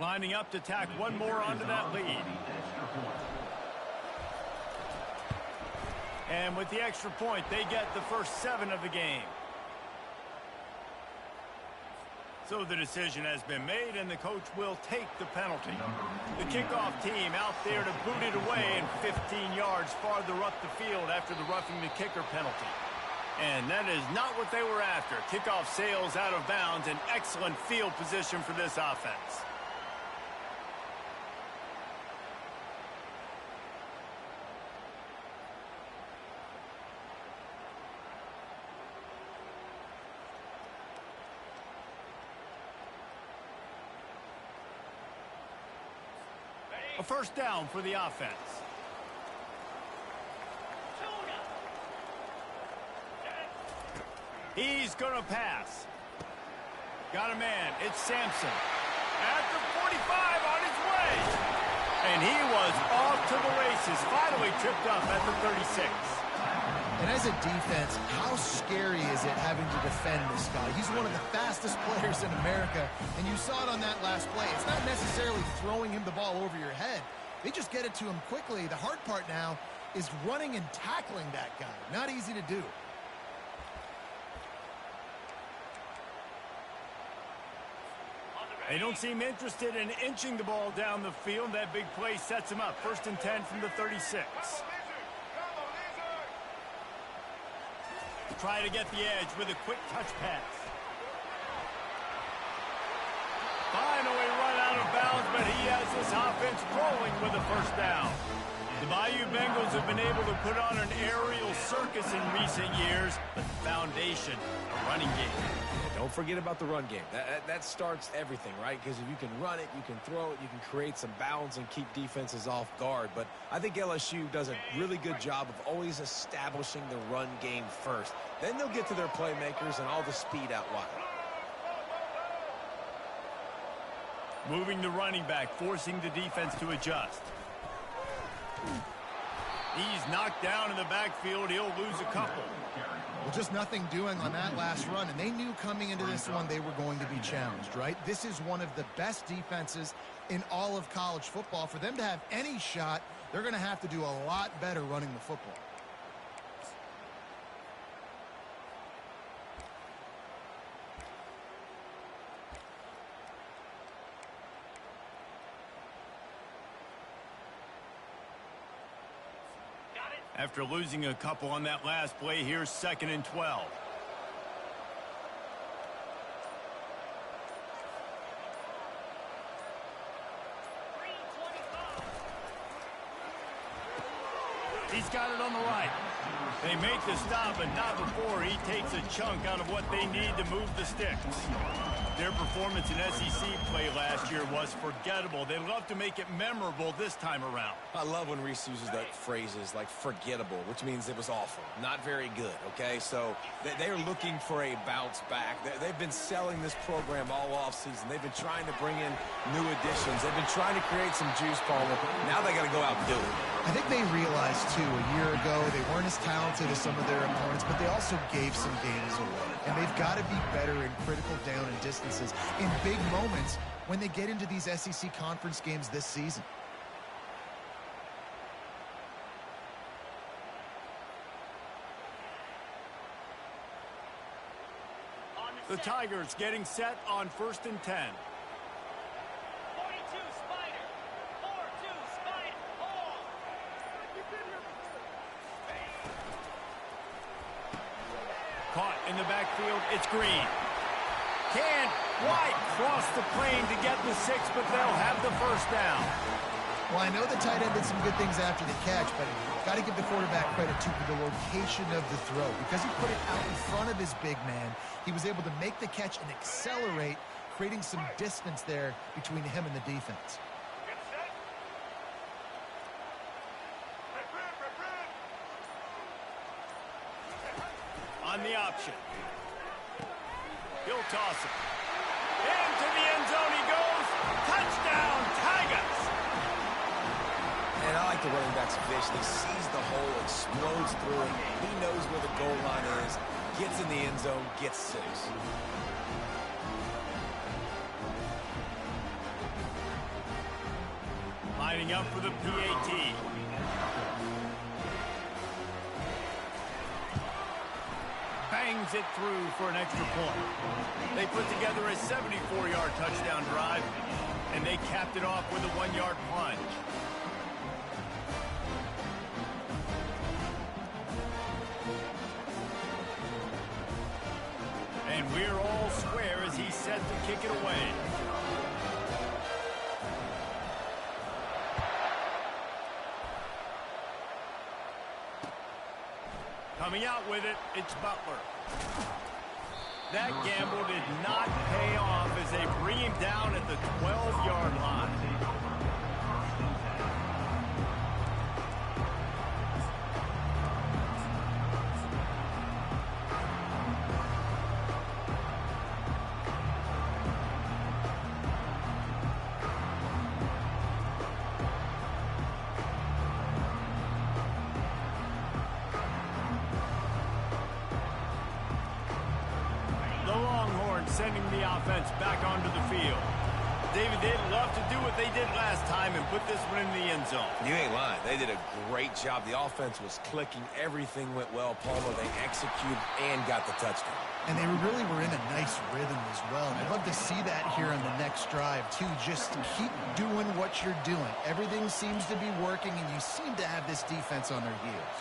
Lining up to tack one more onto that lead. And with the extra point, they get the first 7 of the game. So the decision has been made, and the coach will take the penalty. The kickoff team out there to boot it away and 15 yards farther up the field after the roughing the kicker penalty. And that is not what they were after. Kickoff sails out of bounds, an excellent field position for this offense. A first down for the offense. He's going to pass. Got a man. It's Sampson. At the 45 on his way. And he was off to the races. Finally tripped up at the 36. And as a defense, how scary is it having to defend this guy? He's one of the fastest players in America, and you saw it on that last play. It's not necessarily throwing him the ball over your head. They just get it to him quickly. The hard part now is running and tackling that guy. Not easy to do. They don't seem interested in inching the ball down the field. That big play sets him up. 1st and 10 from the 36. Try to get the edge with a quick touch pass. Finally run out of bounds, but he has this offense rolling with a first down. The Bayou Bengals have been able to put on an aerial circus in recent years, but the foundation, a running game. Don't forget about the run game. That starts everything, right? Because if you can run it, you can throw it, you can create some balance and keep defenses off guard. But I think LSU does a really good job of always establishing the run game first. Then they'll get to their playmakers and all the speed out wide. Moving the running back, forcing the defense to adjust. He's knocked down in the backfield. He'll lose a couple. Well, just nothing doing on that last run, and they knew coming into this one they were going to be challenged, right? This is one of the best defenses in all of college football. For them to have any shot, they're going to have to do a lot better running the football. After losing a couple on that last play, here's 2nd and 12. He's got it on the right. They make the stop, but not before he takes a chunk out of what they need to move the sticks. Their performance in SEC play last year was forgettable. They love to make it memorable this time around. I love when Reese uses that phrases like forgettable, which means it was awful, not very good, okay? So they are looking for a bounce back. They've been selling this program all offseason. They've been trying to bring in new additions. They've been trying to create some juice, Palmer. Now they got to go out and do it. I think they realized, too, a year ago they weren't as talented as some of their opponents, but they also gave some games away. And they've got to be better in critical down and distances in big moments when they get into these SEC conference games this season. The Tigers getting set on 1st and 10. Caught in the backfield, it's Green. Can White cross the plane to get the 6, but they'll have the first down. Well, I know the tight end did some good things after the catch, but got to give the quarterback credit, too, for the location of the throw. Because he put it out in front of his big man, he was able to make the catch and accelerate, creating some distance there between him and the defense. On the option. He'll toss it. Into the end zone he goes. Touchdown, Tigers! And I like the running back's vision. He sees the hole, explodes through it. He knows where the goal line is, gets in the end zone, gets 6. Lining up for the PAT. Bangs it through for an extra point. They put together a 74-yard touchdown drive, and they capped it off with a 1-yard plunge. And we're all square as he's set to kick it away. Coming out with it, it's Butler. That gamble did not pay off as they bring him down at the 12-yard line. Sending the offense back onto the field. David, they'd love to do what they did last time and put this one in the end zone. You ain't lying. They did a great job. The offense was clicking. Everything went well, Palmer. They executed and got the touchdown. And they really were in a nice rhythm as well. And I'd love to see that here on the next drive, too. Just keep doing what you're doing. Everything seems to be working, and you seem to have this defense on their heels.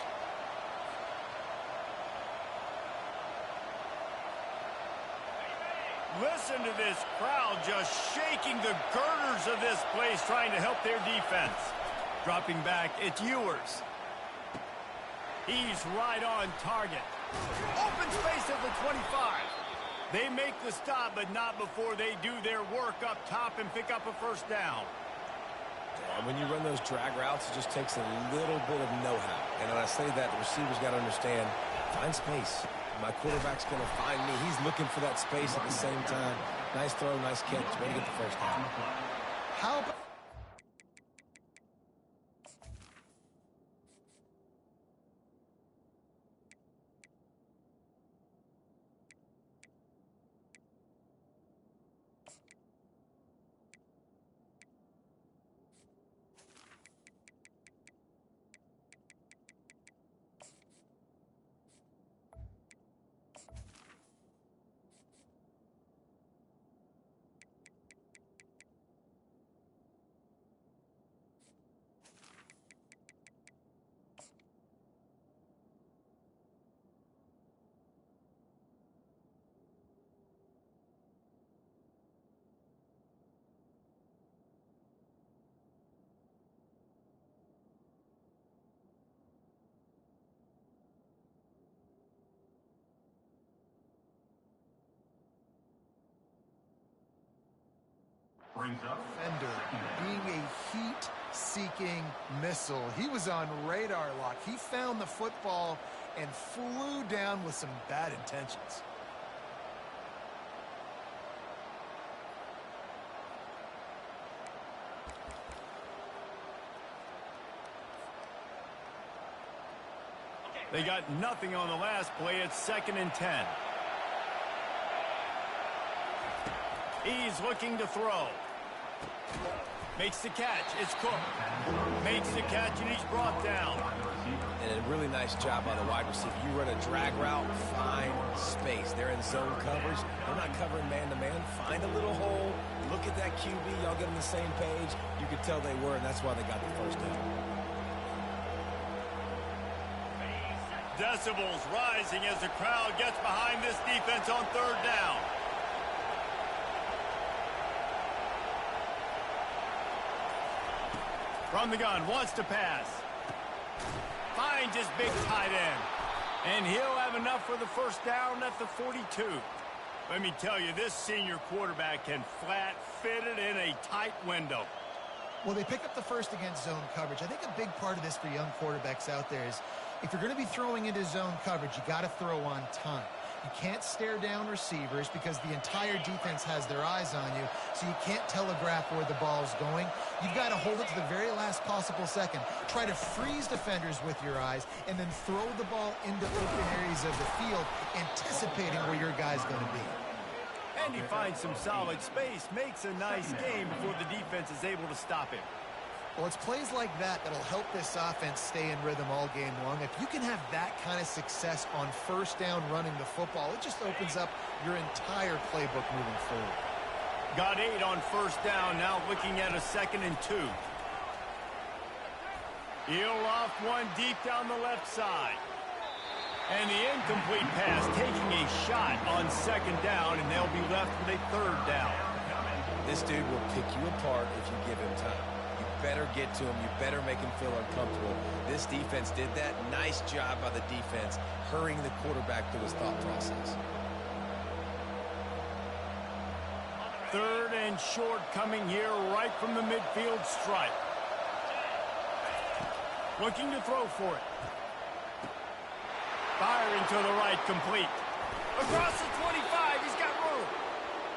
Listen to this crowd just shaking the girders of this place, trying to help their defense. Dropping back, it's Ewers. He's right on target. Open space at the 25. They make the stop, but not before they do their work up top and pick up a first down. When you run those drag routes, it just takes a little bit of know-how. And when I say that, the receiver's got to understand, find space. My quarterback's going to find me. He's looking for that space at the same time. Nice throw, nice catch. Way to get the first down. How about... Defender being a heat-seeking missile. He was on radar lock. He found the football and flew down with some bad intentions. They got nothing on the last play. It's 2nd and 10. He's looking to throw. Makes the catch. It's Cook. Makes the catch, and he's brought down. And a really nice job by the wide receiver. You run a drag route, find space. They're in zone coverage. They're not covering man-to-man. Find a little hole. Look at that QB. Y'all get on the same page. You could tell they were, and that's why they got the first down. Decibels rising as the crowd gets behind this defense on 3rd down. From the gun, wants to pass. Finds his big tight end. And he'll have enough for the first down at the 42. Let me tell you, this senior quarterback can flat fit it in a tight window. Well, they pick up the first against zone coverage. I think a big part of this for young quarterbacks out there is if you're going to be throwing into zone coverage, you got to throw on time. You can't stare down receivers because the entire defense has their eyes on you, so you can't telegraph where the ball's going. You've got to hold it to the very last possible second. Try to freeze defenders with your eyes and then throw the ball into open areas of the field, anticipating where your guy's going to be. And he finds some solid space, makes a nice game before the defense is able to stop him. Well, it's plays like that that'll help this offense stay in rhythm all game long. If you can have that kind of success on first down running the football, it just opens up your entire playbook moving forward. Got 8 on first down, now looking at a 2nd and 2. He'll off one deep down the left side. And the incomplete pass taking a shot on 2nd down, and they'll be left with a 3rd down. This dude will pick you apart if you give him time. You better get to him. You better make him feel uncomfortable. This defense did that. Nice job by the defense, hurrying the quarterback through his thought process. 3rd and short coming here right from the midfield stripe. Looking to throw for it. Firing to the right, complete. Across the 25, he's got room.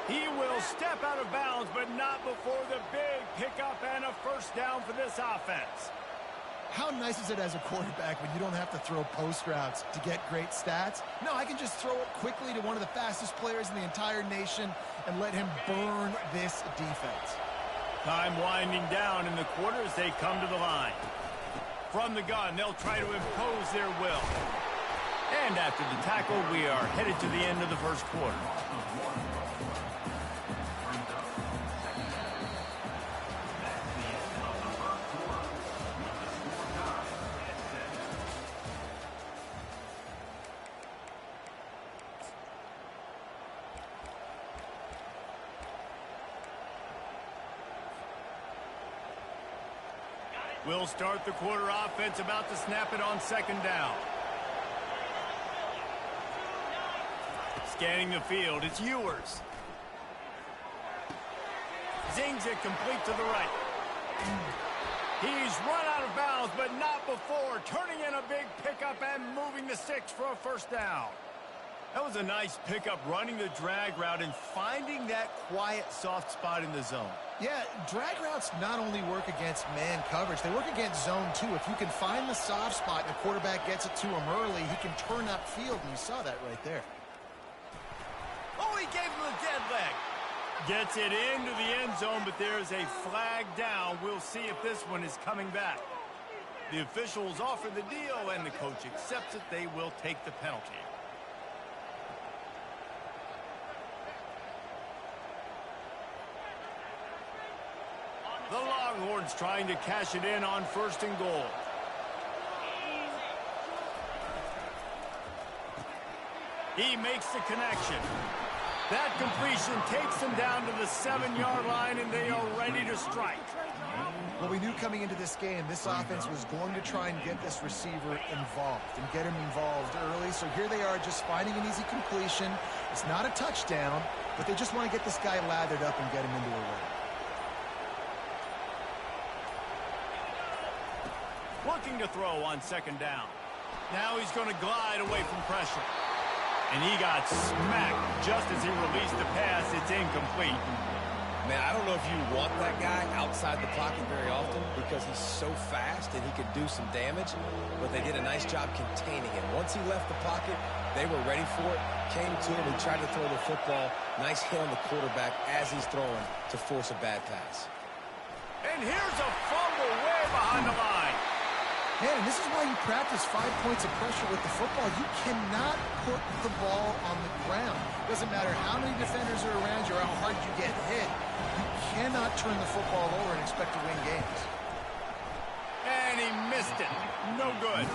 He will step out of bounds, but not before the big pickup and a 1st down for this offense. How nice is it as a quarterback when you don't have to throw post routes to get great stats? No, I can just throw it quickly to one of the fastest players in the entire nation and let him burn this defense. Time winding down in the quarter as they come to the line. From the gun, they'll try to impose their will. And after the tackle, we are headed to the end of the first quarter. We'll start the quarter offense, about to snap it on 2nd down. Scanning the field, it's Ewers. Zings it complete to the right. He's run out of bounds, but not before turning in a big pickup and moving the 6 for a 1st down. That was a nice pickup, running the drag route and finding that quiet, soft spot in the zone. Yeah, drag routes not only work against man coverage, they work against zone too. If you can find the soft spot and the quarterback gets it to him early, he can turn upfield, and you saw that right there. Oh, he gave him a dead leg. Gets it into the end zone, but there's a flag down. We'll see if this one is coming back. The officials offer the deal, and the coach accepts it. They will take the penalty. The Longhorns trying to cash it in on 1st and goal. He makes the connection. That completion takes them down to the 7-yard line, and they are ready to strike. Well, we knew coming into this game, this offense was going to try and get this receiver involved and get him involved early. So here they are just finding an easy completion. It's not a touchdown, but they just want to get this guy lathered up and get him into a run. Looking to throw on 2nd down. Now he's going to glide away from pressure. And he got smacked just as he released the pass. It's incomplete. Man, I don't know if you want that guy outside the pocket very often because he's so fast and he could do some damage, but they did a nice job containing him. Once he left the pocket, they were ready for it, came to him, he tried to throw the football. Nice hit on the quarterback as he's throwing to force a bad pass. And here's a fumble way behind the line. Man, and this is why you practice 5 points of pressure with the football. You cannot put the ball on the ground. Doesn't matter how many defenders are around you or how hard you get hit. You cannot turn the football over and expect to win games. And he missed it. No good.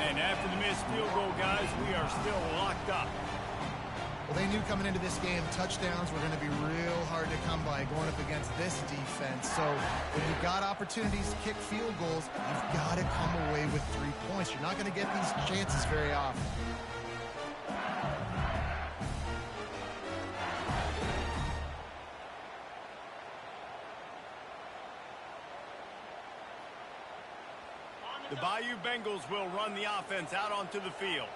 And after the missed field goal, guys, we are still locked up. Well, they knew coming into this game, touchdowns were going to be real hard to come by going up against this defense. So when you've got opportunities to kick field goals, you've got to come away with 3 points. You're not going to get these chances very often. The Bayou Bengals will run the offense out onto the field.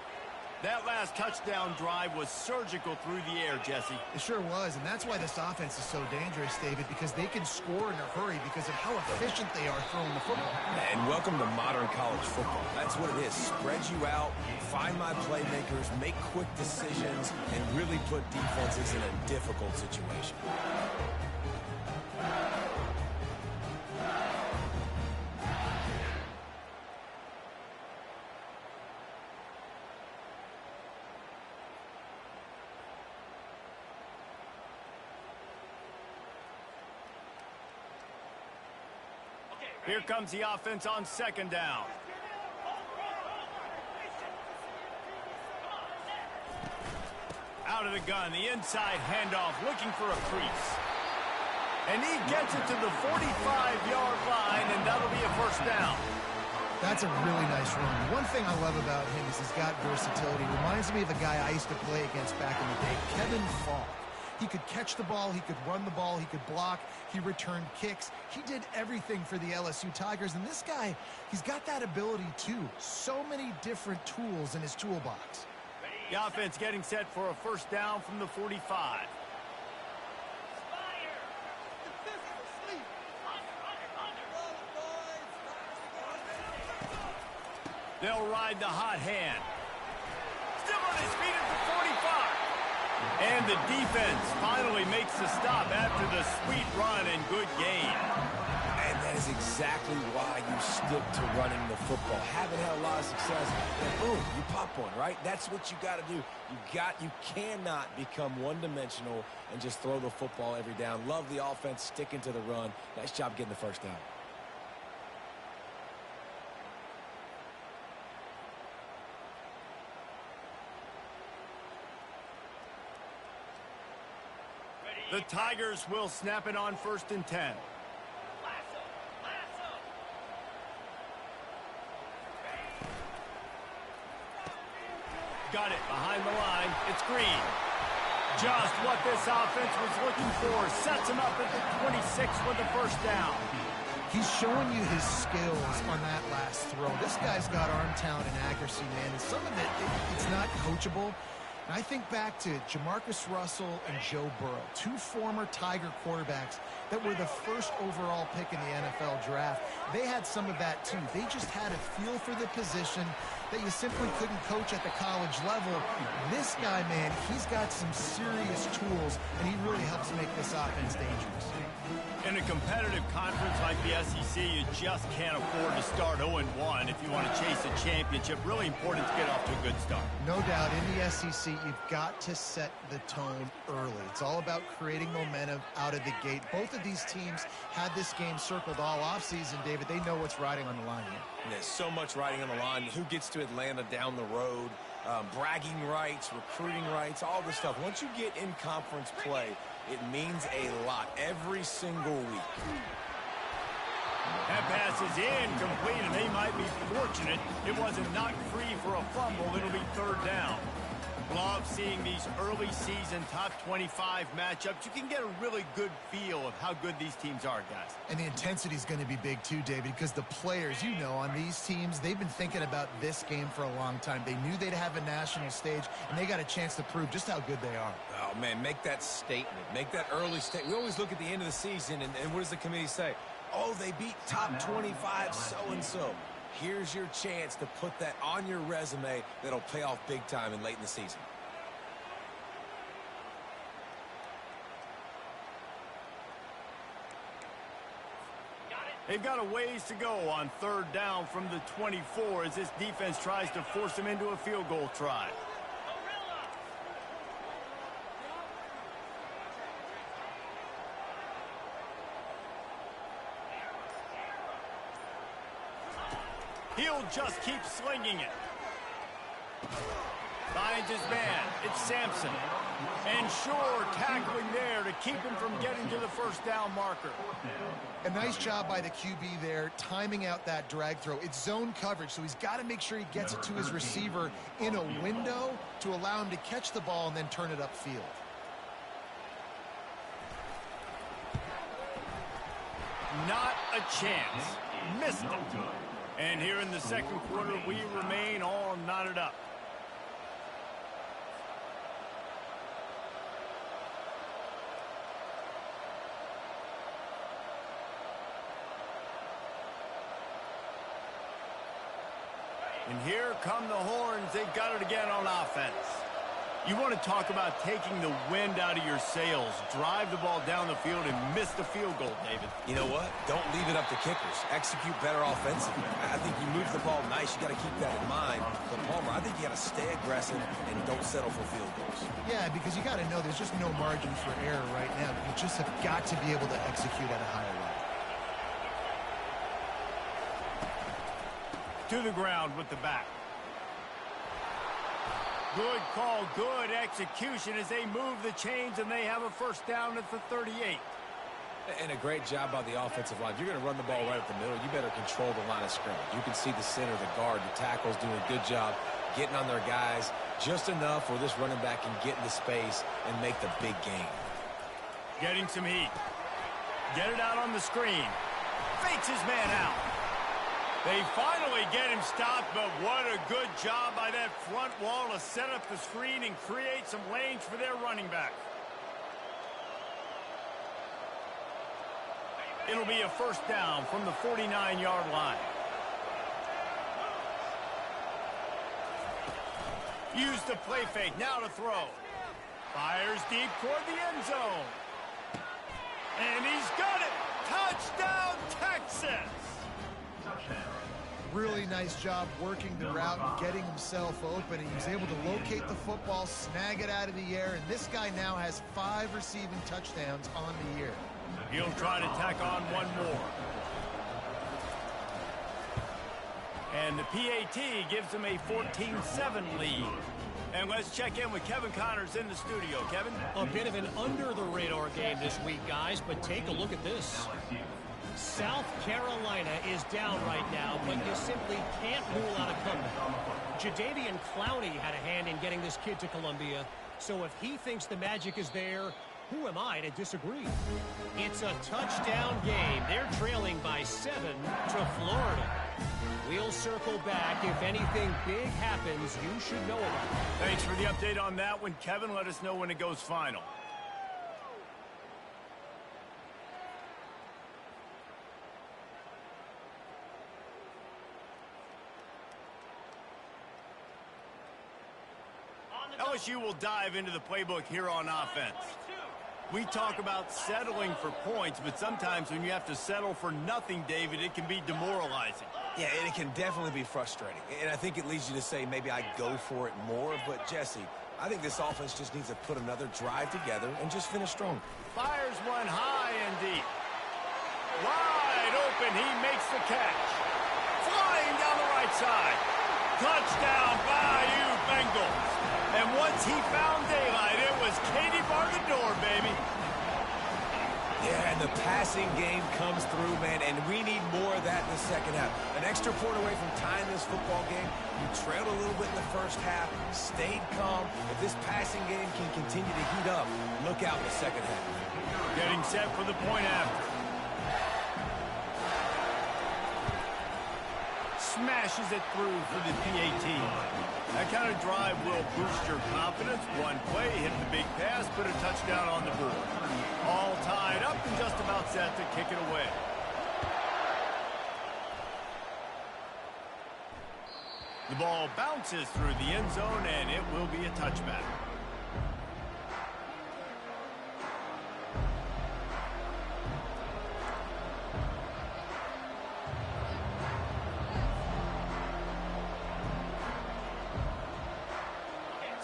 That last touchdown drive was surgical through the air, Jesse. It sure was, and that's why this offense is so dangerous, David, because they can score in a hurry because of how efficient they are throwing the football. And welcome to modern college football. That's what it is. Spread you out, find my playmakers, make quick decisions, and really put defenses in a difficult situation. Here comes the offense on second down. Out of the gun, the inside handoff, looking for a crease. And he gets it to the 45-yard line, and that'll be a first down. That's a really nice run. One thing I love about him is he's got versatility. Reminds me of a guy I used to play against back in the day, Kevin Falk. He could catch the ball, he could run the ball, he could block, he returned kicks. He did everything for the LSU Tigers, and this guy, he's got that ability too. So many different tools in his toolbox. The offense getting set for a first down from the 45. They'll ride the hot hand. Still on his feet at the 45. And the defense finally makes the stop after the sweet run and good gain. And that is exactly why you stick to running the football. Haven't had a lot of success, and boom, you pop one, right? That's what you got to do. You cannot become one-dimensional and just throw the football every down. Love the offense, sticking to the run. Nice job getting the first down. The Tigers will snap it on 1st and 10. Got it behind the line. It's Green. Just what this offense was looking for. Sets him up at the 26 with the first down. He's showing you his skills on that last throw. This guy's got arm talent and accuracy, man. And some of it's not coachable. And I think back to Jamarcus Russell and Joe Burrow, two former Tiger quarterbacks that were the first overall pick in the NFL draft. They had some of that too. They just had a feel for the position that you simply couldn't coach at the college level. This guy, man, he's got some serious tools, and he really helps make this offense dangerous. In a competitive conference like the SEC, you just can't afford to start 0-1 if you want to chase a championship. Really important to get off to a good start. No doubt, in the SEC, you've got to set the tone early. It's all about creating momentum out of the gate. Both of these teams had this game circled all offseason, David. They know what's riding on the line here. There's so much riding on the line. Who gets to Atlanta down the road? Bragging rights, recruiting rights, all this stuff. Once you get in conference play, it means a lot every single week. That pass is incomplete, and they might be fortunate it wasn't knocked free for a fumble. It'll be 3rd down. Love seeing these early season top 25 matchups. You can get a really good feel of how good these teams are, guys. And the intensity is going to be big too, David, because the players, you know, on these teams, they've been thinking about this game for a long time. They knew they'd have a national stage, and they got a chance to prove just how good they are. Oh, man, make that statement. Make that early statement. We always look at the end of the season, and what does the committee say? Oh, they beat top 25 so-and-so. Here's your chance to put that on your resume that'll pay off big time and late in the season. They've got a ways to go on 3rd down from the 24 as this defense tries to force them into a field goal try. He'll just keep slinging it. Finds his man. It's Sampson. And Shore tackling there to keep him from getting to the first down marker. A nice job by the QB there, timing out that drag throw. It's zone coverage, so he's got to make sure he gets it to his receiver in a window to allow him to catch the ball and then turn it upfield. Not a chance. Missed it. And here in the second quarter, we remain all knotted up. And here come the horns. They've got it again on offense. You want to talk about taking the wind out of your sails. Drive the ball down the field and miss the field goal, David. You know what? Don't leave it up to kickers. Execute better offensively. I think you move the ball nice. You got to keep that in mind. But Palmer, I think you got to stay aggressive and don't settle for field goals. Yeah, because you got to know there's just no margin for error right now. You just have got to be able to execute at a higher level. to the ground with the back. Good call, good execution as they move the chains, and they have a first down at the 38. And a great job by the offensive line. If you're going to run the ball right up the middle, you better control the line of scrimmage. You can see the center, the guard, the tackles doing a good job getting on their guys just enough where this running back can get into space and make the big game. Getting some heat. Get it out on the screen. Fakes his man out. They finally get him stopped, but what a good job by that front wall to set up the screen and create some lanes for their running back. It'll be a first down from the 49-yard line. Use the play fake, now to throw. Fires deep toward the end zone. And he's got it! Touchdown, Texas! Really nice job working the route and getting himself open. He was able to locate the football, snag it out of the air, and this guy now has 5 receiving touchdowns on the year. He'll try to tack on one more. And the PAT gives him a 14-7 lead. And let's check in with Kevin Connors in the studio. Kevin? A bit of an under-the-radar game this week, guys, but take a look at this. South Carolina is down right now, but you simply can't rule out a comeback. Jadeveon Clowney had a hand in getting this kid to Columbia, so if he thinks the magic is there, who am I to disagree? It's a touchdown game. They're trailing by 7 to Florida. We'll circle back. If anything big happens, you should know about it. Thanks for the update on that one, Kevin. Let us know when it goes final. LSU will dive into the playbook here on offense. We talk about settling for points, but sometimes when you have to settle for nothing, David, it can be demoralizing. Yeah, and it can definitely be frustrating. And I think it leads you to say maybe I go for it more. But, Jesse, I think this offense just needs to put another drive together and just finish strong. Fires one high and deep. Wide open, he makes the catch. Flying down the right side. Touchdown, Bayou Bengals. And once he found daylight, it was Katie bar the door, baby. Yeah, and the passing game comes through, man, and we need more of that in the second half. An extra point away from tying this football game. You trailed a little bit in the first half, stayed calm. If this passing game can continue to heat up, look out in the second half. Getting set for the point after. Smashes it through for the PAT. That kind of drive will boost your confidence. One play, hit the big pass, put a touchdown on the board. All tied up and just about set to kick it away. The ball bounces through the end zone, and it will be a touchback.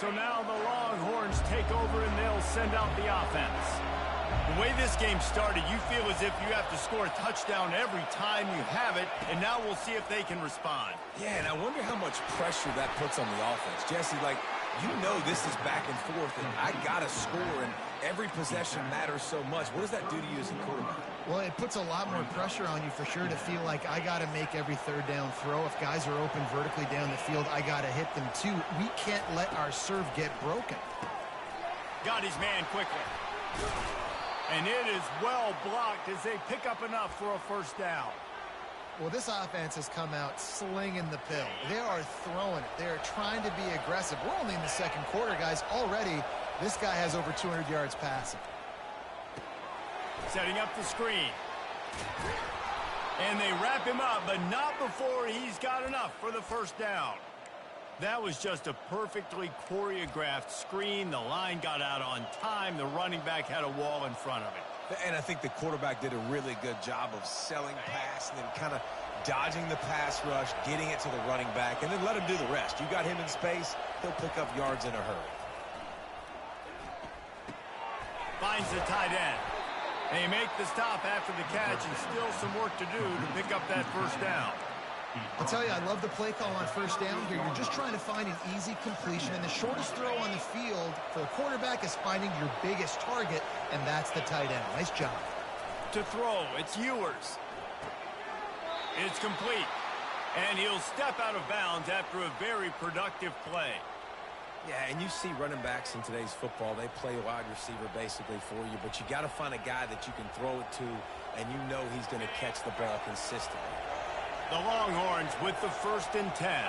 So now the Longhorns take over and they'll send out the offense. The way this game started, you feel as if you have to score a touchdown every time you have it, and now we'll see if they can respond. Yeah, and I wonder how much pressure that puts on the offense. Jesse, like, you know this is back and forth, and I got to score, and every possession matters so much. What does that do to you as a quarterback? Well, it puts a lot more pressure on you for sure to feel like I got to make every third down throw. If guys are open vertically down the field, I got to hit them too. We can't let our serve get broken. Got his man quickly. And it is well blocked as they pick up enough for a first down. Well, this offense has come out slinging the pill. They are throwing it. They are trying to be aggressive. We're only in the second quarter, guys. Already, this guy has over 200 yards passing. Setting up the screen. And they wrap him up, but not before he's got enough for the first down. That was just a perfectly choreographed screen. The line got out on time. The running back had a wall in front of it. And I think the quarterback did a really good job of selling pass and then kind of dodging the pass rush, getting it to the running back, and then let him do the rest. You got him in space, he'll pick up yards in a hurry. Finds the tight end. They make the stop after the catch and still some work to do to pick up that first down. I'll tell you, I love the play call on first down here. You're just trying to find an easy completion, and the shortest throw on the field for a quarterback is finding your biggest target, and that's the tight end. Nice job. To throw, it's Ewers. It's complete. And he'll step out of bounds after a very productive play. Yeah, and you see running backs in today's football, they play wide receiver basically for you, but you got to find a guy that you can throw it to, and you know he's going to catch the ball consistently. The Longhorns with the 1st and 10.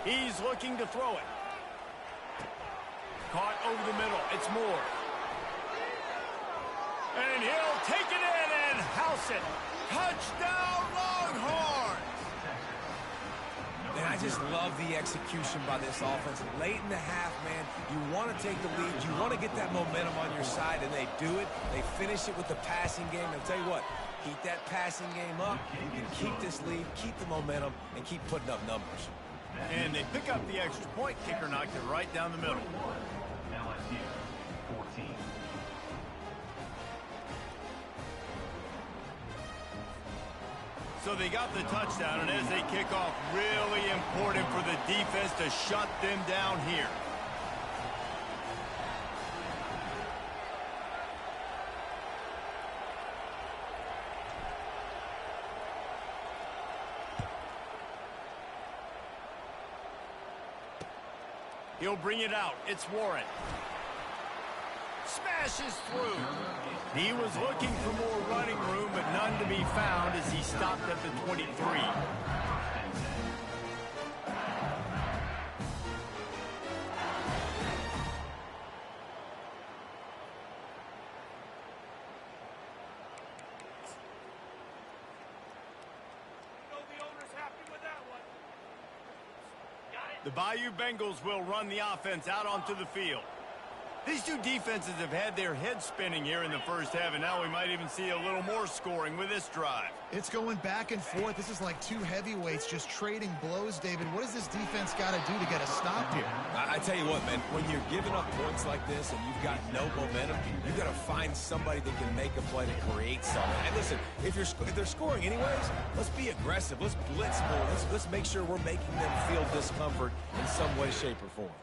He's looking to throw it. Caught over the middle. It's Moore. And he'll take it in and house it. Touchdown, Longhorns! And I just love the execution by this offense. Late in the half, man, you want to take the lead. You want to get that momentum on your side, and they do it. They finish it with the passing game. I'll tell you what, keep that passing game up. You can keep this lead, keep the momentum, and keep putting up numbers. And they pick up the extra point. Kicker knocked it right down the middle. So they got the touchdown, and as they kick off, really important for the defense to shut them down here. He'll bring it out. It's Warren. Smashes through. He was looking for more running room, but none to be found as he stopped at the 23. The Bayou Bengals will run the offense out onto the field. These two defenses have had their heads spinning here in the first half, and now we might even see a little more scoring with this drive. It's going back and forth. This is like two heavyweights just trading blows, David. What does this defense got to do to get a stop here? I tell you what, man, when you're giving up points like this and you've got no momentum, you've got to find somebody that can make a play to create something. And listen, if they're scoring anyways, let's be aggressive. Let's blitz more. Let's make sure we're making them feel discomfort in some way, shape, or form.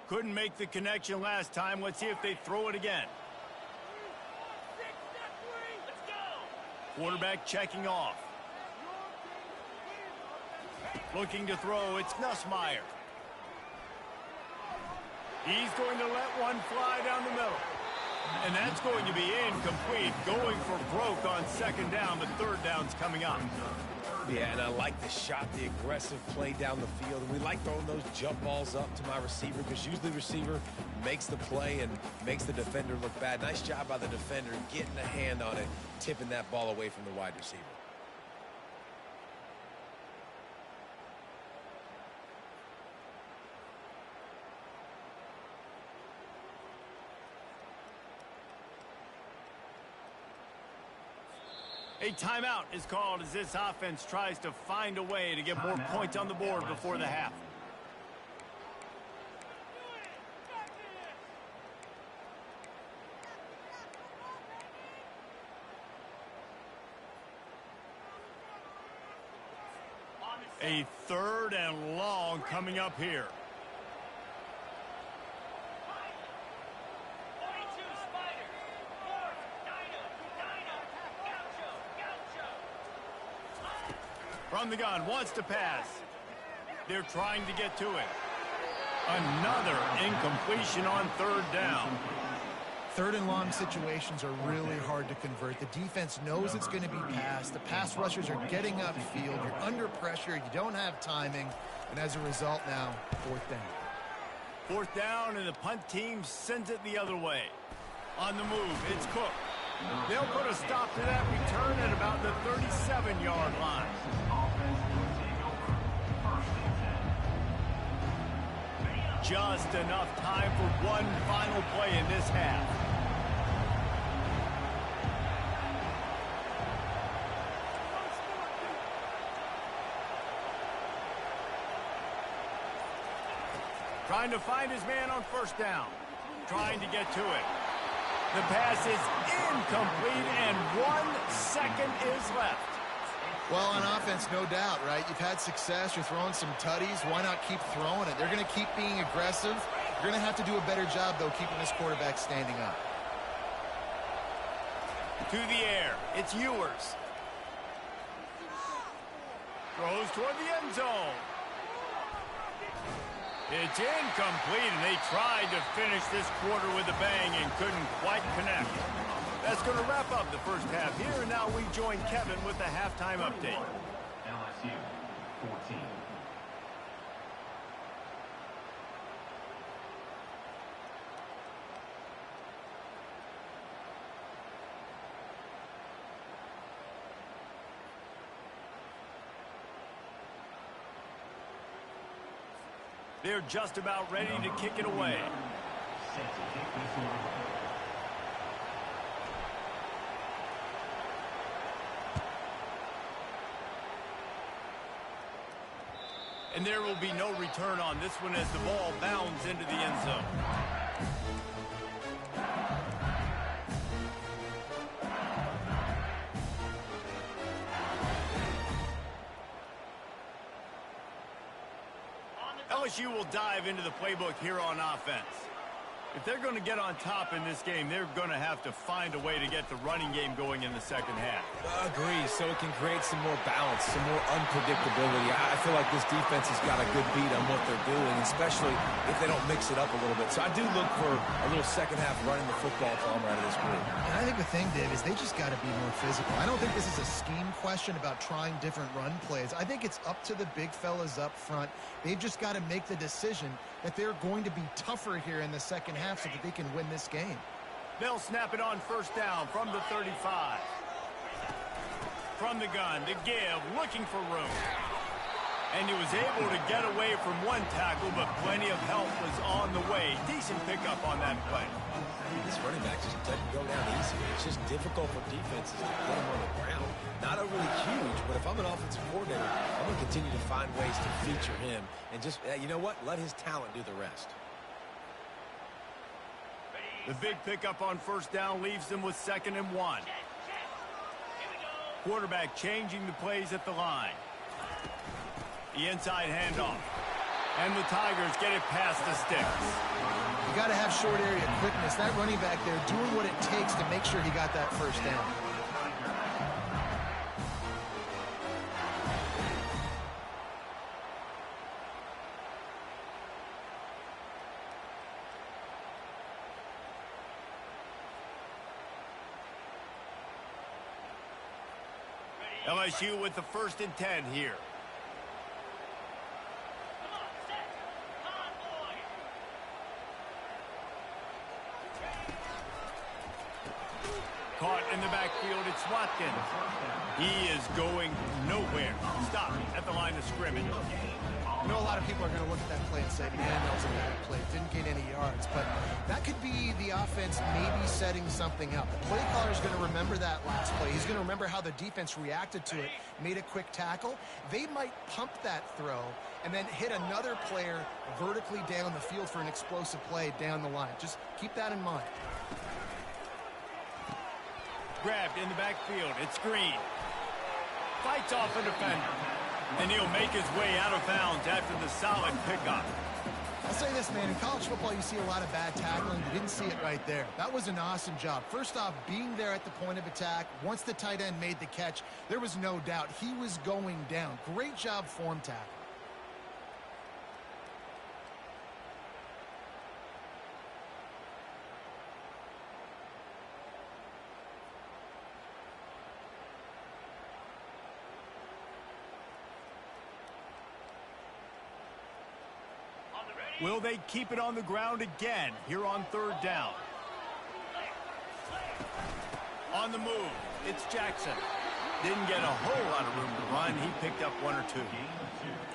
Couldn't make the connection last time. Let's see if they throw it again. Quarterback checking off. Looking to throw. It's Nussmeier. He's going to let one fly down the middle. And that's going to be incomplete. Going for broke on 2nd down. The 3rd down's coming up. Yeah, and I like the shot, the aggressive play down the field. And we like throwing those jump balls up to my receiver because usually the receiver makes the play and makes the defender look bad. Nice job by the defender getting a hand on it, tipping that ball away from the wide receiver. A timeout is called as this offense tries to find a way to get more points on the board before the half. A 3rd and long coming up here. From the gun, wants to pass. They're trying to get to it. Another incompletion on 3rd down. 3rd and long situations are really hard to convert. The defense knows it's going to be passed. The pass rushers are getting upfield. You're under pressure. You don't have timing. And as a result now, 4th down. 4th down, and the punt team sends it the other way. On the move, it's Cook. They'll put a stop to that return at about the 37-yard line. Just enough time for one final play in this half. Trying to find his man on 1st down. Trying to get to it. The pass is incomplete, and 1 second is left. Well, on offense, no doubt, right? You've had success. You're throwing some tutties. Why not keep throwing it? They're going to keep being aggressive. You're going to have to do a better job, though, keeping this quarterback standing up. To the air. It's Ewers. Throws toward the end zone. It's incomplete, and they tried to finish this quarter with a bang and couldn't quite connect. That's going to wrap up the first half here, and now we join Kevin with the halftime update. LSU 14. They're just about ready to kick it away. Set to kick this one away. And there will be no return on this one as the ball bounds into the end zone. LSU will dive into the playbook here on offense. If they're going to get on top in this game, they're going to have to find a way to get the running game going in the second half. Agree, so it can create some more balance, some more unpredictability. I feel like this defense has got a good beat on what they're doing, especially if they don't mix it up a little bit. So I do look for a little second half running the football if I'm out of this group. And I think the thing, Dave, is they just got to be more physical. I don't think this is a scheme question about trying different run plays. I think it's up to the big fellas up front. They've just got to make the decision that they're going to be tougher here in the second half so that they can win this game. They'll snap it on first down from the 35. From the gun to give, looking for room. And he was able to get away from one tackle, but plenty of help was on the way. Decent pickup on that play. This running back just doesn't go down easy. It's just difficult for defenses to put him on the ground. Not overly huge, but if I'm an offensive coordinator, I'm going to continue to find ways to feature him and just, you know what, let his talent do the rest. The big pickup on first down leaves them with 2nd and 1. Quarterback changing the plays at the line. The inside handoff. And the Tigers get it past the sticks. You got to have short area quickness. That running back there doing what it takes to make sure he got that first down. LSU with the 1st and 10 here. Caught in the backfield, it's Watkins. He is going nowhere. Stop at the line of scrimmage. I know a lot of people are going to look at that play and say, man, that was a bad play. Didn't gain any yards. But that could be the offense maybe setting something up. The play caller is going to remember that last play. He's going to remember how the defense reacted to it, made a quick tackle. They might pump that throw and then hit another player vertically down the field for an explosive play down the line. Just keep that in mind. Grabbed in the backfield. It's Green. Fights off a defender. And he'll make his way out of bounds after the solid pickup. I'll say this, man. In college football, you see a lot of bad tackling. You didn't see it right there. That was an awesome job. First off, being there at the point of attack. Once the tight end made the catch, there was no doubt he was going down. Great job form tackle. Will they keep it on the ground again here on 3rd down? On the move, it's Jackson. Didn't get a whole lot of room to run. He picked up 1 or 2.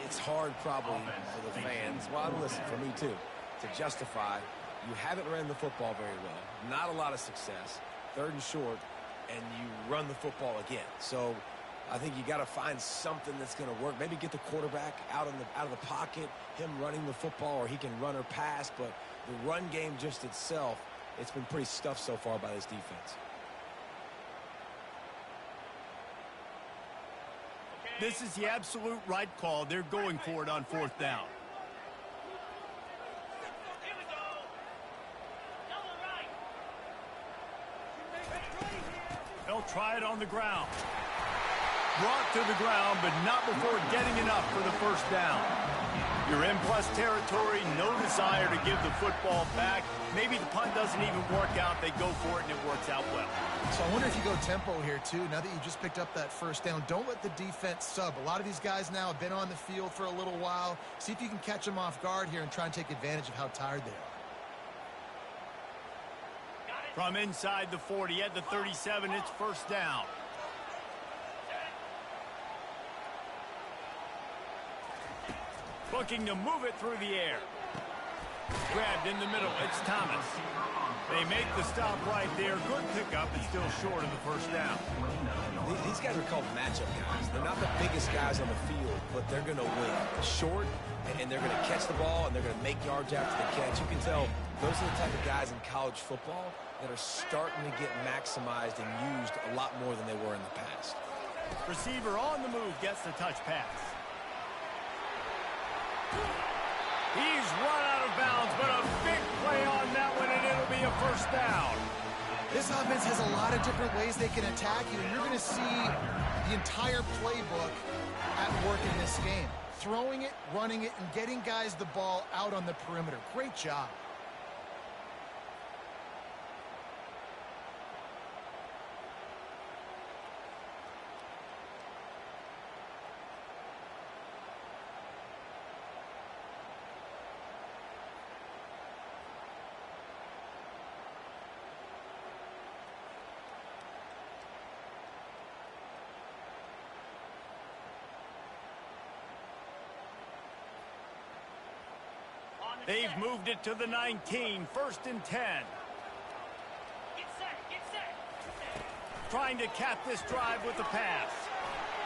It's hard probably for the fans, well, listen, for me too, to justify you haven't ran the football very well, not a lot of success, 3rd and short, and you run the football again. So I think you got to find something that's going to work. Maybe get the quarterback out of the pocket, him running the football, or he can run or pass. But the run game just itself It's been pretty stuffed so far by this defense. This is the absolute right call. They're going for it on 4th down. They'll try it on the ground. Brought to the ground, but not before getting enough for the 1st down. You're in plus territory, no desire to give the football back. Maybe the punt doesn't even work out. They go for it, and it works out well. So I wonder if you go tempo here, too. Now that you just picked up that 1st down, don't let the defense sub. A lot of these guys now have been on the field for a little while. See if you can catch them off guard here and try and take advantage of how tired they are. From inside the 40 at the 37, it's 1st down. Looking to move it through the air. Grabbed in the middle. It's Thomas. They make the stop right there. Good pickup. It's still short of the 1st down. These guys are called matchup guys. They're not the biggest guys on the field, but they're going to win. Short, and they're going to catch the ball, and they're going to make yards after the catch. You can tell those are the type of guys in college football that are starting to get maximized and used a lot more than they were in the past. Receiver on the move gets the touch pass. He's run out of bounds, but a big play on that one, and it'll be a 1st down. This offense has a lot of different ways they can attack you, and you're going to see the entire playbook at work in this game. Throwing it, running it, and getting guys the ball out on the perimeter. Great job. They've moved it to the 19, 1st and 10. Get set. Trying to cap this drive with the pass.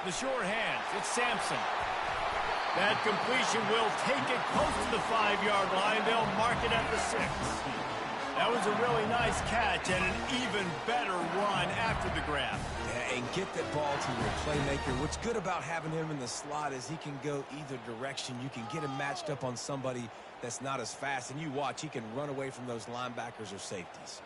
The sure hands, it's Sampson. That completion will take it close to the 5-yard line. They'll mark it at the 6. That was a really nice catch and an even better run after the grab. Yeah, and get that ball to your playmaker. What's good about having him in the slot is he can go either direction. You can get him matched up on somebody that's not as fast, and you watch, he can run away from those linebackers or safeties.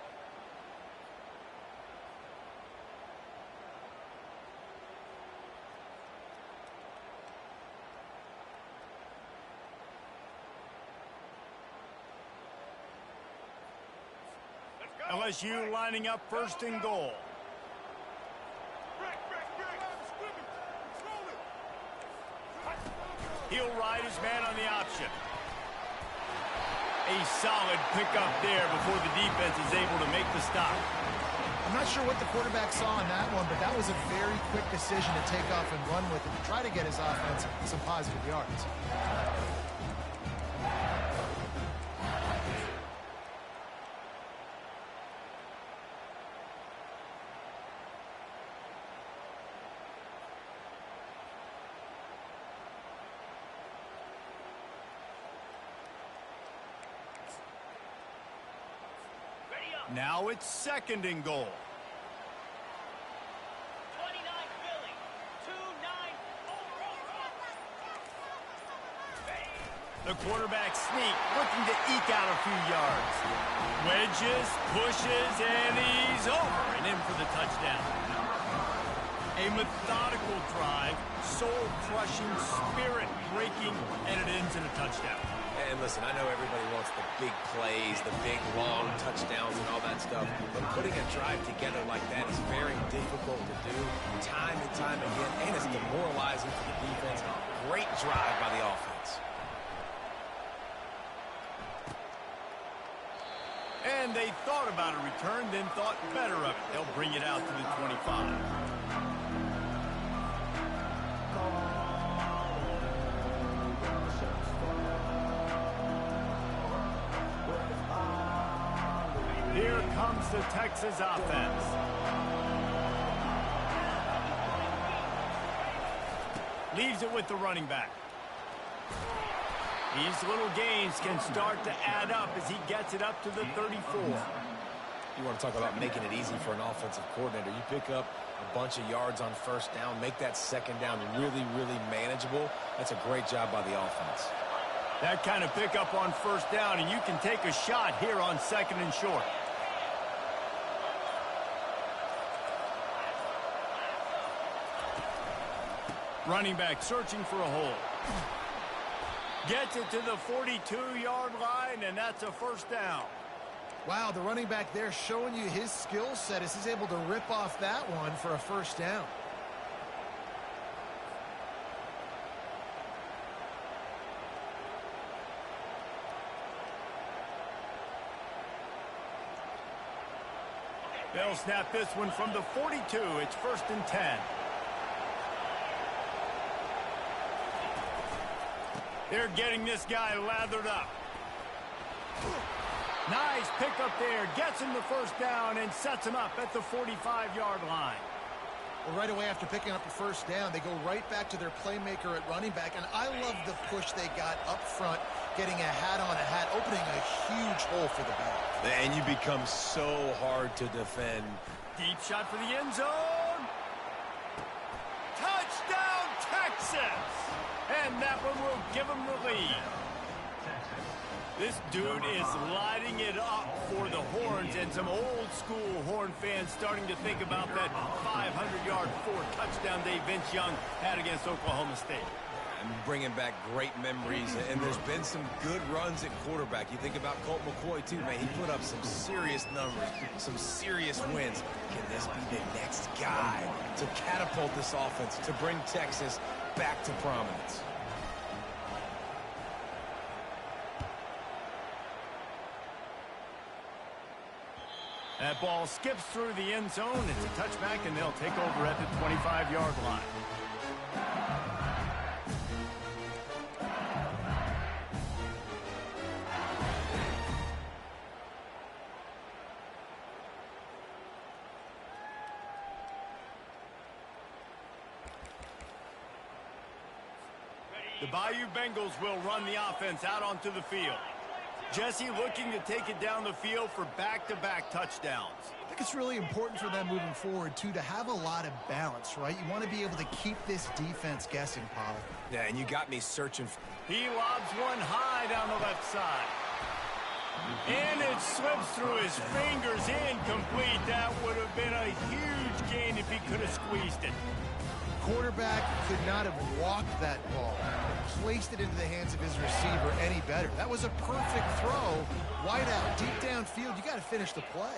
LSU lining up 1st and goal. He'll ride his man on the option. A solid pickup there before the defense is able to make the stop. I'm not sure what the quarterback saw on that one, but that was a very quick decision to take off and run with it to try to get his offense some positive yards. Now it's 2nd and goal. 29 Philly. 2-9. The quarterback sneak, looking to eke out a few yards. Wedges, pushes, and he's over and in for the touchdown. A methodical drive, soul-crushing, spirit-breaking, and it ends in a touchdown. And listen, I know everybody wants the big plays, the big, long touchdowns and all that stuff, but putting a drive together like that is very difficult to do time and time again, and it's demoralizing for the defense. Great drive by the offense. And they thought about a return, then thought better of it. They'll bring it out to the 25. Here comes the Texas offense. Leaves it with the running back. These little gains can start to add up as he gets it up to the 34. You want to talk about making it easy for an offensive coordinator. You pick up a bunch of yards on first down, make that second down really, really manageable. That's a great job by the offense. That kind of pickup on first down, and you can take a shot here on second and short. Running back searching for a hole. Gets it to the 42-yard line, and that's a first down. Wow, the running back there showing you his skill set as he's able to rip off that one for a first down. They'll snap this one from the 42. It's 1st and 10. They're getting this guy lathered up. Nice pickup there. Gets him the first down and sets him up at the 45-yard line. Well, right away after picking up a first down, they go right back to their playmaker at running back. And I love the push they got up front, getting a hat on a hat, opening a huge hole for the back. And you become so hard to defend. Deep shot for the end zone. Touchdown, Texas! And that one will give them the lead. This dude is lighting it up for the Horns, and some old-school Horn fans starting to think about that 500-yard, 4-touchdown day Vince Young had against Oklahoma State. And bringing back great memories, and there's been some good runs at quarterback. You think about Colt McCoy, too, man. He put up some serious numbers, some serious wins. Can this be the next guy to catapult this offense, to bring Texas back to prominence? That ball skips through the end zone. It's a touchback, and they'll take over at the 25-yard line. The Bayou Bengals will run the offense out onto the field. Jesse looking to take it down the field for back-to-back touchdowns. I think it's really important for them moving forward, too, to have a lot of balance, right? You want to be able to keep this defense guessing, Pollard. Yeah, and you got me searching. He lobs one high down the left side. And it slips through his fingers, incomplete. That would have been a huge gain if he could have squeezed it. Quarterback could not have walked that ball and placed it into the hands of his receiver any better. That was a perfect throw. Wide out, deep downfield. You got to finish the play.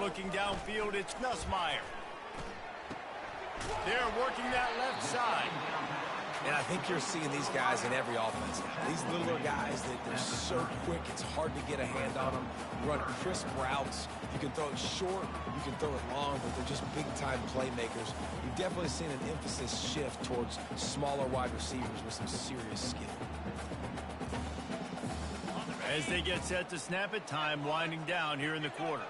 Looking downfield, it's Nussmeier. They're working that left side. And I think you're seeing these guys in every offense. These littler guys, they're so quick, it's hard to get a hand on them. Run crisp routes. You can throw it short, you can throw it long, but they're just big-time playmakers. You've definitely seen an emphasis shift towards smaller wide receivers with some serious skill. As they get set to snap it, time winding down here in the quarter.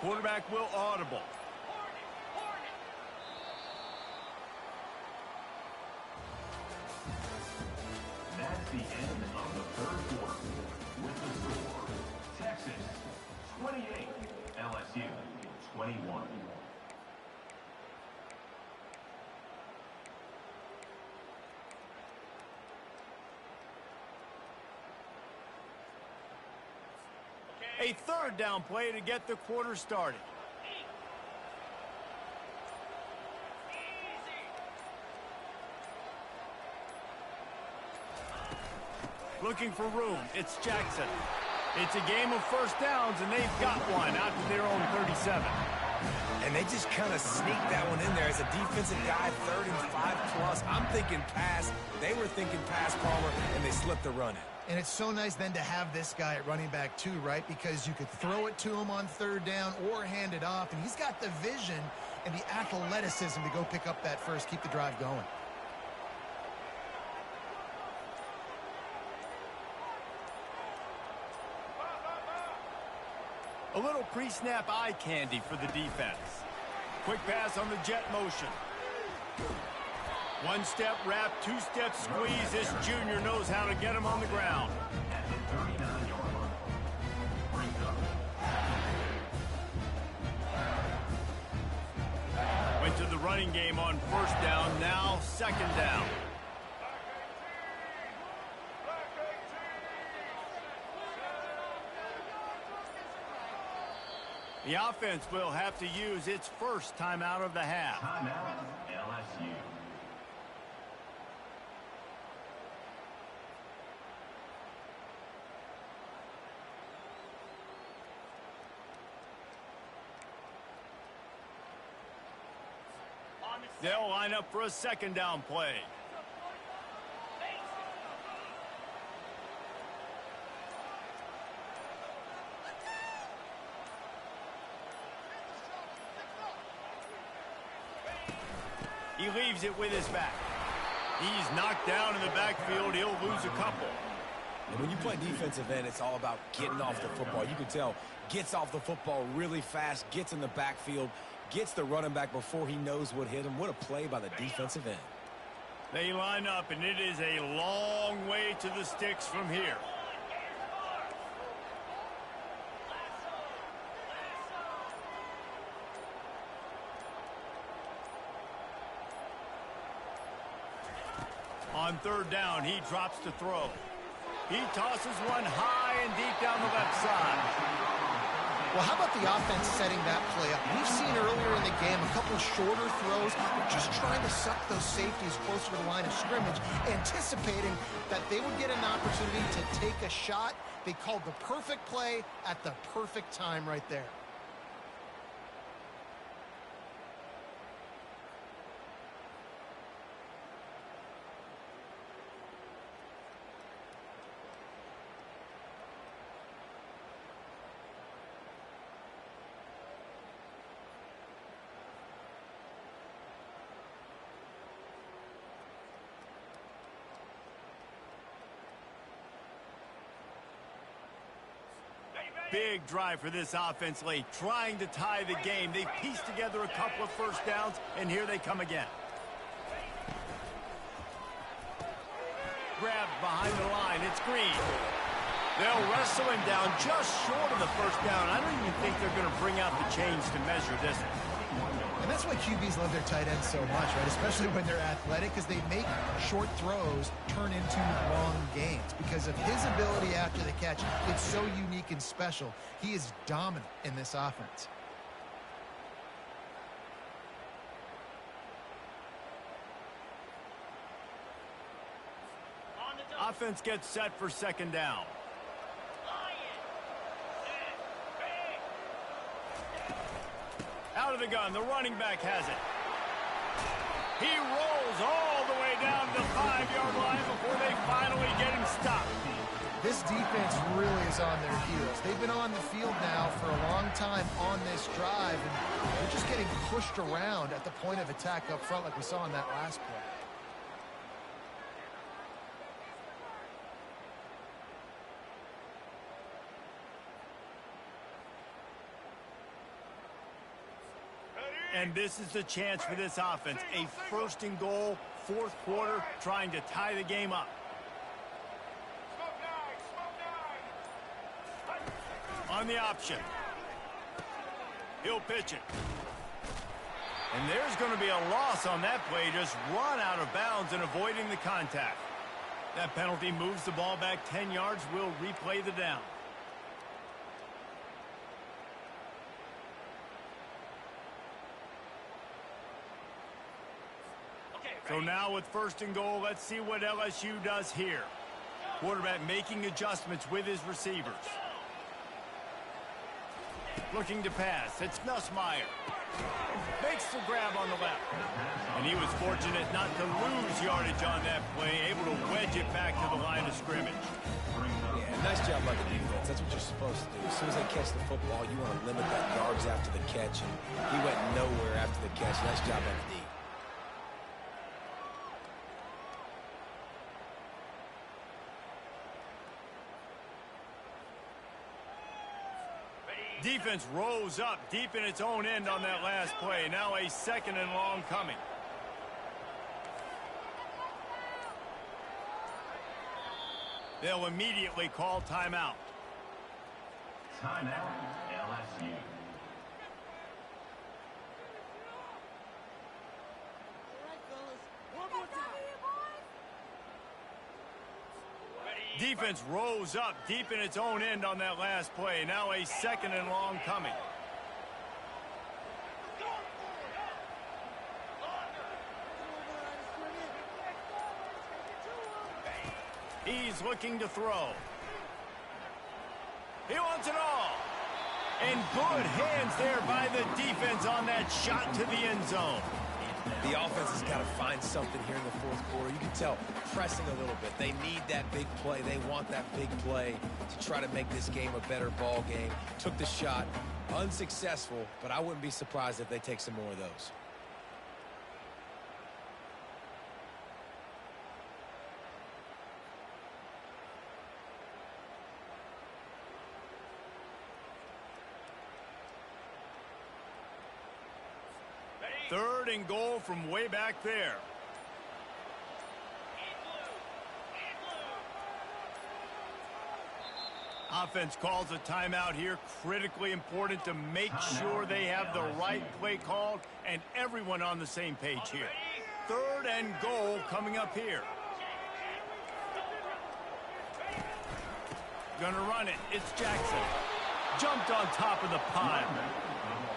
Quarterback will audible. That's the end of the third quarter. With the score, Texas 28, LSU 21. A third down play to get the quarter started. Looking for room. It's Jackson. It's a game of first downs, and they've got one out to their own 37. And they just kind of sneaked that one in there as a defensive guy, 3rd and 5+. I'm thinking pass. They were thinking pass, Palmer, and they slipped the run in. And it's so nice then to have this guy at running back too, right? Because you could throw it to him on third down or hand it off. And he's got the vision and the athleticism to go pick up that first, keep the drive going. A little pre-snap eye candy for the defense. Quick pass on the jet motion. One step wrap, two step squeeze. This junior knows how to get him on the ground. At the 39-yard line. Brings up. Went to the running game on first down, now second down. The offense will have to use its first timeout of the half. Timeout, LSU. They'll line up for a second down play. He leaves it with his back. He's knocked down in the backfield. He'll lose a couple. And when you play defensive end, it's all about getting off the football. You can tell, gets off the football really fast, gets in the backfield, gets the running back before he knows what hit him. What a play by the defensive end. They line up, and it is a long way to the sticks from here. On third down, he drops to throw. He tosses one high and deep down the left side. Well, how about the offense setting that play up? We've seen earlier in the game a couple shorter throws, just trying to suck those safeties closer to the line of scrimmage, anticipating that they would get an opportunity to take a shot. They called the perfect play at the perfect time right there. Big drive for this offense late, trying to tie the game. They pieced together a couple of first downs, and here they come again. Grabbed behind the line. It's Green. They'll wrestle him down just short of the first down. I don't even think they're going to bring out the chains to measure this one. And that's why QBs love their tight ends so much, right? Especially when they're athletic, because they make short throws turn into long gains. Because of his ability after the catch, it's so unique and special. He is dominant in this offense. Offense gets set for second down. Out of the gun, the running back has it. He rolls all the way down to the 5-yard line before they finally get him stopped. This defense really is on their heels. They've been on the field now for a long time on this drive, and they're just getting pushed around at the point of attack up front like we saw in that last play. And this is the chance for this offense. A first and goal, fourth quarter, trying to tie the game up. On the option. He'll pitch it. And there's going to be a loss on that play. Just run out of bounds and avoiding the contact. That penalty moves the ball back 10 yards. We'll replay the down. So now with first and goal, let's see what LSU does here. Quarterback making adjustments with his receivers. Looking to pass. It's Nussmeier. Makes the grab on the left. And he was fortunate not to lose yardage on that play, able to wedge it back to the line of scrimmage. Yeah, nice job by the defense. That's what you're supposed to do. As soon as they catch the football, you want to limit that yards after the catch. And he went nowhere after the catch. Nice job by the D. Defense rose up deep in its own end on that last play. Now a 2nd and long coming. They'll immediately call timeout. Timeout, LSU. Defense rose up deep in its own end on that last play. Now a 2nd and long coming. He's looking to throw. He wants it all. And good hands there by the defense on that shot to the end zone. The offense has got to find something here in the 4th quarter. You can tell pressing a little bit. They need that big play. They want that big play to try to make this game a better ball game. Took the shot, unsuccessful, but I wouldn't be surprised if they take some more of those. Third and goal from way back there. Offense calls a timeout here. Critically important to make sure they have the right play called and everyone on the same page here. Third and goal coming up here. Gonna run it. It's Jackson. Jumped on top of the pile.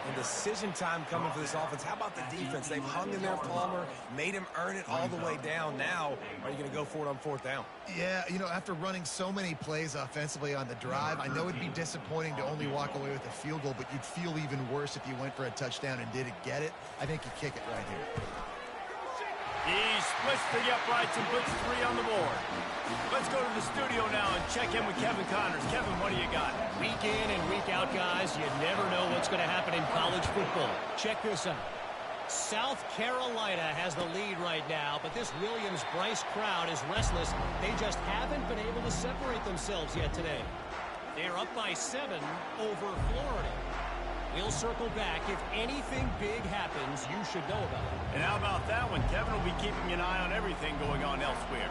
And decision time coming for this offense. How about the defense? They've hung in there, Palmer, made him earn it all the way down. Now, are you going to go for it on 4th down? Yeah, you know, after running so many plays offensively on the drive, I know it'd be disappointing to only walk away with a field goal, but you'd feel even worse if you went for a touchdown and didn't get it. I think you kick it right here. He splits the uprights and puts 3 on the board. Let's go to the studio now and check in with Kevin Connors. Kevin, what do you got? Week in and week out, guys, you never know what's going to happen in college football. Check this out. South Carolina has the lead right now, but this Williams-Brice crowd is restless. They just haven't been able to separate themselves yet today. They're up by 7 over Florida. We'll circle back. If anything big happens, you should know about it. And how about that one? Kevin will be keeping an eye on everything going on elsewhere.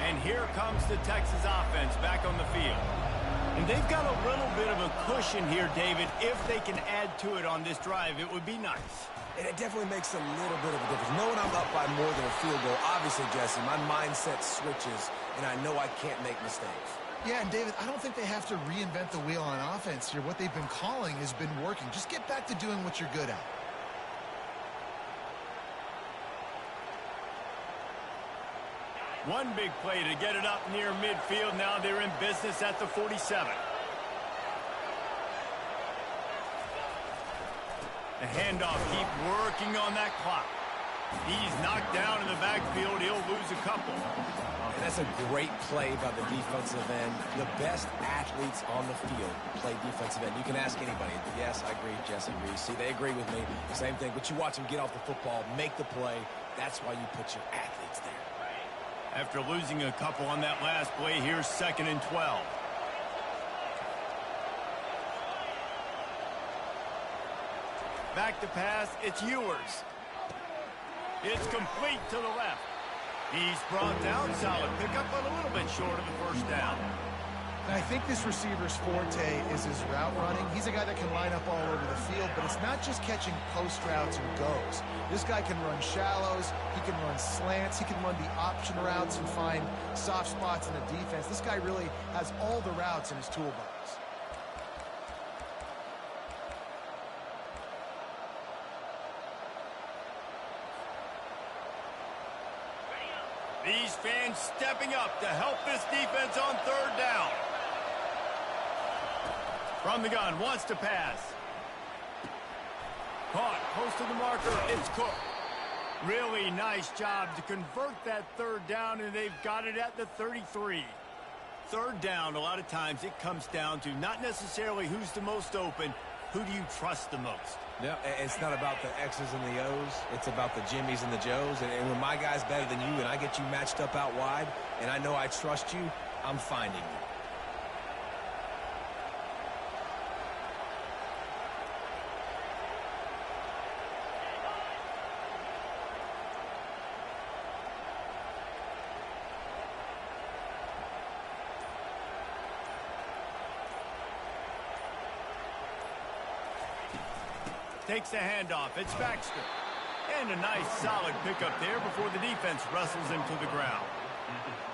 And here comes the Texas offense back on the field. And they've got a little bit of a cushion here, David. If they can add to it on this drive, it would be nice. And it definitely makes a little bit of a difference. Knowing I'm up by more than a field goal, obviously, Jesse, my mindset switches, and I know I can't make mistakes. Yeah, and David, I don't think they have to reinvent the wheel on offense here. What they've been calling has been working. Just get back to doing what you're good at. One big play to get it up near midfield. Now they're in business at the 47. The handoff, keep working on that clock. He's knocked down in the backfield. He'll lose a couple. And that's a great play by the defensive end. The best athletes on the field play defensive end. You can ask anybody. Yes, I agree. Jesse agrees. See, they agree with me. Same thing. But you watch them get off the football, make the play. That's why you put your athletes there. After losing a couple on that last play, here's 2nd and 12. Back to pass, it's Ewers. It's complete to the left. He's brought down, solid pickup, but a little bit short of the first down. And I think this receiver's forte is his route running. He's a guy that can line up all over the field, but it's not just catching post routes and goes. This guy can run shallows, he can run slants, he can run the option routes and find soft spots in the defense. This guy really has all the routes in his toolbox. These fans stepping up to help this defense on 3rd down. From the gun, wants to pass. Caught, close to the marker, it's Cook. Really nice job to convert that 3rd down, and they've got it at the 33. 3rd down, a lot of times it comes down to not necessarily who's the most open, who do you trust the most? Yeah, it's not about the X's and the O's. It's about the Jimmys and the Joes. And when my guy's better than you and I get you matched up out wide and I know I trust you, I'm finding you. Takes the handoff. It's Baxter. And a nice solid pickup there before the defense wrestles him to the ground.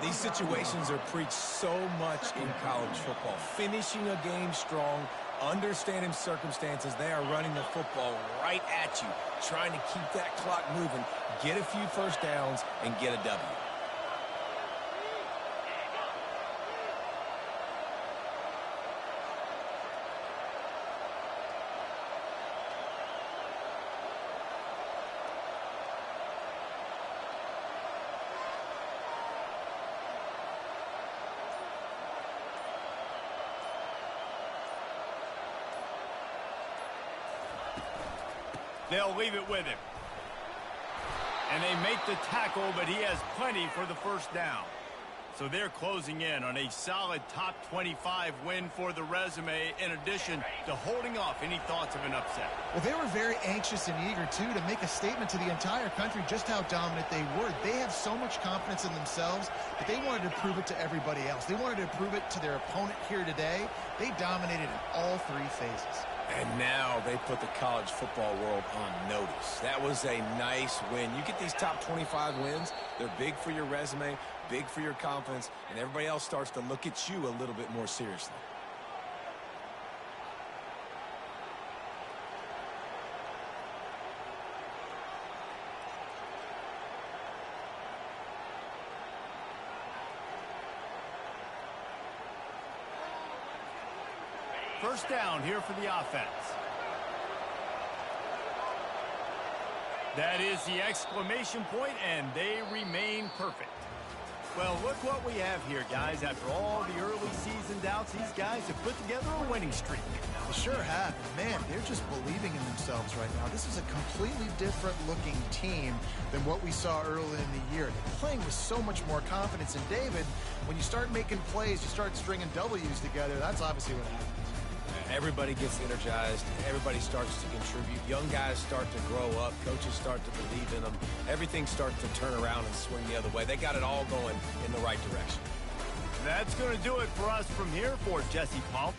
These situations are preached so much in college football. Finishing a game strong, understanding circumstances. They are running the football right at you, trying to keep that clock moving, get a few first downs, and get a W. They'll leave it with him. And they make the tackle, but he has plenty for the first down. So they're closing in on a solid top 25 win for the resume, in addition to holding off any thoughts of an upset. Well, they were very anxious and eager, too, to make a statement to the entire country just how dominant they were. They have so much confidence in themselves that they wanted to prove it to everybody else. They wanted to prove it to their opponent here today. They dominated in all three phases. And now they put the college football world on notice. That was a nice win. You get these top 25 wins, they're big for your resume, big for your confidence, and everybody else starts to look at you a little bit more seriously. First down here for the offense. That is the exclamation point, and they remain perfect. Well, look what we have here, guys. After all the early season doubts, these guys have put together a winning streak. They sure have. Man, they're just believing in themselves right now. This is a completely different looking team than what we saw early in the year. They're playing with so much more confidence. And David, when you start making plays, you start stringing W's together, that's obviously what happens. Everybody gets energized. Everybody starts to contribute. Young guys start to grow up. Coaches start to believe in them. Everything starts to turn around and swing the other way. They got it all going in the right direction. That's going to do it for us from here for Jesse Paul.